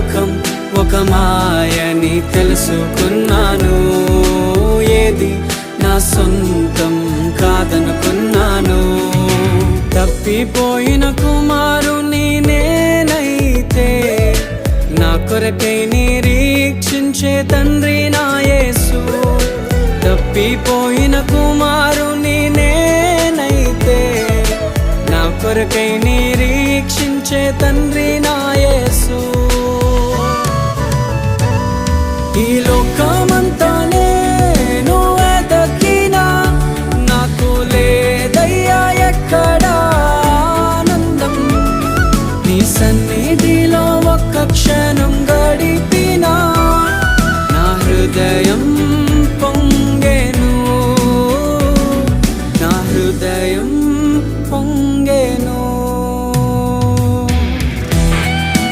లోకం ఒక మాయని తెలుసుకున్నాను. ఏది నా సొంతం కాదనుకున్నాను. తప్పిపోయిన కుమారుని నేనైతే నా కొరకై నిరీక్షించే తండ్రి నా యేసు. తప్పిపోయిన కుమారుని నేనైతే నా కొరకై నిరీక్షించే తండ్రి నా యేసు.